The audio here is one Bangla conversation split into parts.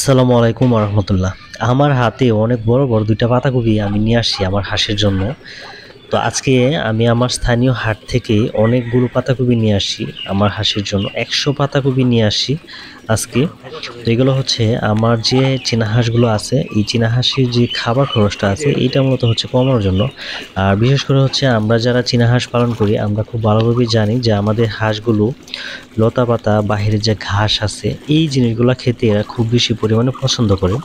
আসসালামু আলাইকুম রহমতুল্লাহ। আমার হাতে অনেক বড় বড় দুইটা পাতাকপি আমি নিয়ে আসছি আমার হাঁসের জন্য। তো আজকে আমি আমার স্থানীয় হাট থেকে অনেকগুলো পাতাকপি নিয়ে আসি আমার হাঁসের জন্য। 100 পাতাকপি নিয়ে আসি আজকে। তো এগুলো হচ্ছে আমার যে চীনা হাঁসগুলো আছে, এই চীনা হাঁসের যে খাবার খরচটা আছে এইটা মূলত হচ্ছে কমানোর জন্য। আর বিশেষ করে হচ্ছে আমরা যারা চীনা হাঁস পালন করি আমরা খুব ভালোভাবেই জানি যে আমাদের হাঁসগুলো লতাপাতা, বাহিরের যে ঘাস আছে এই জিনিসগুলা খেতে এরা খুব বেশি পরিমাণে পছন্দ করে।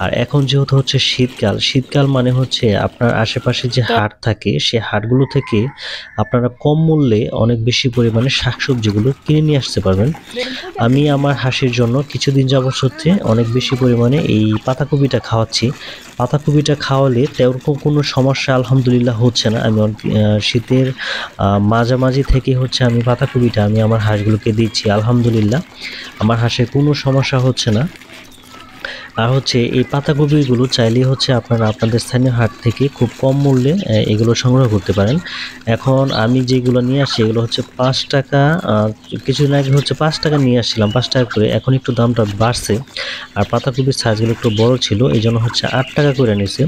আর এখন যেহেতু হচ্ছে শীতকাল, শীতকাল মানে হচ্ছে আপনার আশেপাশে যে হাট থাকে সে হাটগুলো থেকে আপনারা কম মূল্যে অনেক বেশি পরিমাণে শাকসবজিগুলো কিনে নিয়ে আসতে পারবেন। আমি আমার হাঁসের জন্য কিছুদিন যাবত হচ্ছে অনেক বেশি পরিমাণে এই পাতাকপিটা খাওয়াচ্ছি। পাতাকপিটা খাওয়ালে তেরকম কোনো সমস্যা আলহামদুলিল্লাহ হচ্ছে না। আমি শীতের মাঝামাঝি থেকে হচ্ছে আমি পাতাকপিটা আমি আমার হাঁসগুলোকে দিচ্ছি। আলহামদুলিল্লাহ আমার হাঁসের কোনো সমস্যা হচ্ছে না। আর হচ্ছে এই পাতাকপিগুলো চাইলেই হচ্ছে আপনারা আপনাদের স্থানীয় হাট থেকে খুব কম মূল্যে এগুলো সংগ্রহ করতে পারেন। এখন আমি যেগুলো নিয়ে আসছি এগুলো হচ্ছে 5 টাকা, কিছুদিন আগে হচ্ছে 5 টাকা নিয়ে আসছিলাম, 5 টাকা করে। এখন একটু দামটা বাড়ছে। আর পাতাকপির সাইজগুলো একটু বড় ছিল, এই জন্য হচ্ছে 8 টাকা করে নিয়েছে।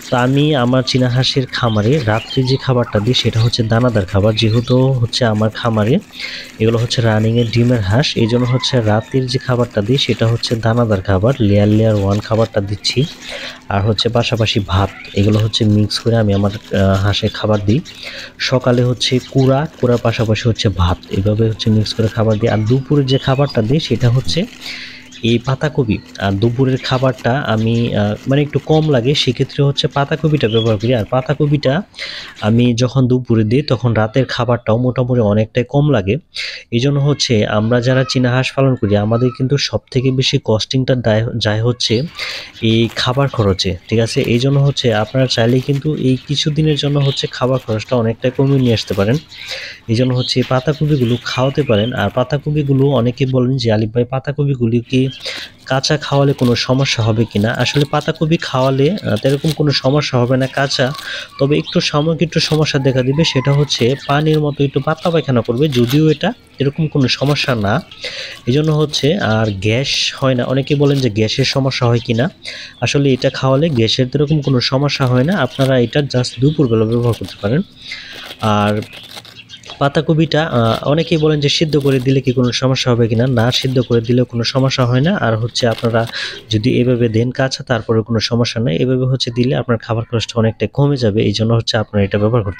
তো আমি আমার চীনা হাঁসের খামারে রাত্রে যে খাবারটা দিই সেটা হচ্ছে দানাদার খাবার। যেহেতু হচ্ছে আমার খামারে এগুলো হচ্ছে রানিংয়ের ডিমের হাঁস, এই জন্য হচ্ছে রাতের যে খাবারটা দিই সেটা হচ্ছে দানাদার খাবার, লেয়ার 1 খাবারটা দিচ্ছি। আর হচ্ছে পাশাপাশি ভাত, এগুলো হচ্ছে মিক্স করে আমি আমার হাঁসে খাবার দিই। সকালে হচ্ছে কুড়ার পাশাপাশি হচ্ছে ভাত, এভাবে হচ্ছে মিক্স করে খাবার দিই। আর দুপুরে যে খাবারটা দিই সেটা হচ্ছে এই পাতাকপি। আর দুপুরের খাবারটা আমি মানে একটু কম লাগে, সেক্ষেত্রে হচ্ছে পাতাকপিটা ব্যবহার করি। আর পাতাকপিটা আমি যখন দুপুরে দিই তখন রাতের খাবারটাও মোটামুটি অনেকটাই কম লাগে। এই জন্য হচ্ছে আমরা যারা চীনা হাঁস পালন করি আমাদের কিন্তু সব থেকে বেশি কস্টিংটা যায় হচ্ছে এই খাবার খরচে, ঠিক আছে? এই জন্য হচ্ছে আপনারা চাইলেই কিন্তু এই কিছুদিনের জন্য হচ্ছে খাবার খরচটা অনেকটা কমিয়ে নিয়ে আসতে পারেন। এই জন্য হচ্ছে পাতাকপিগুলো খাওয়াতে পারেন। আর পাতাকপিগুলো অনেকে বলেন যে আলিফ ভাই পাতাকপিগুলি কি কাঁচা খাওয়ালে কোনো সমস্যা হবে কিনা? আসলে পাতাকপি খাওয়ালে তেরকম কোনো সমস্যা হবে না কাঁচা। তবে একটু সাময়িক একটু সমস্যা দেখা দিবে, সেটা হচ্ছে পানির মতো একটু পাতলা পায়খানা করবে, যদিও এটা এরকম কোনো সমস্যা না। এই জন্য হচ্ছে আর গ্যাস হয় না। অনেকে বলেন যে গ্যাসের সমস্যা হয় কিনা, আসলে এটা খাওয়ালে গ্যাসের এরকম কোনো সমস্যা হয় না। আপনারা এটা জাস্ট দুপুরবেলা ব্যবহার করতে পারেন। আর পাতাকপিটা অনেকেই বলেন যে সিদ্ধ করে দিলে কি কোনো সমস্যা হবে কিনা? না, সিদ্ধ করে দিলেও কোনো সমস্যা হয় না। আর হচ্ছে আপনারা যদি এভাবে দেন কাঁচা তারপরেও কোনো সমস্যা নাই। এভাবে হচ্ছে দিলে আপনার খাবার খরচটা অনেকটাই কমে যাবে। এইজন্য হচ্ছে আপনারা এটা ব্যবহার করতে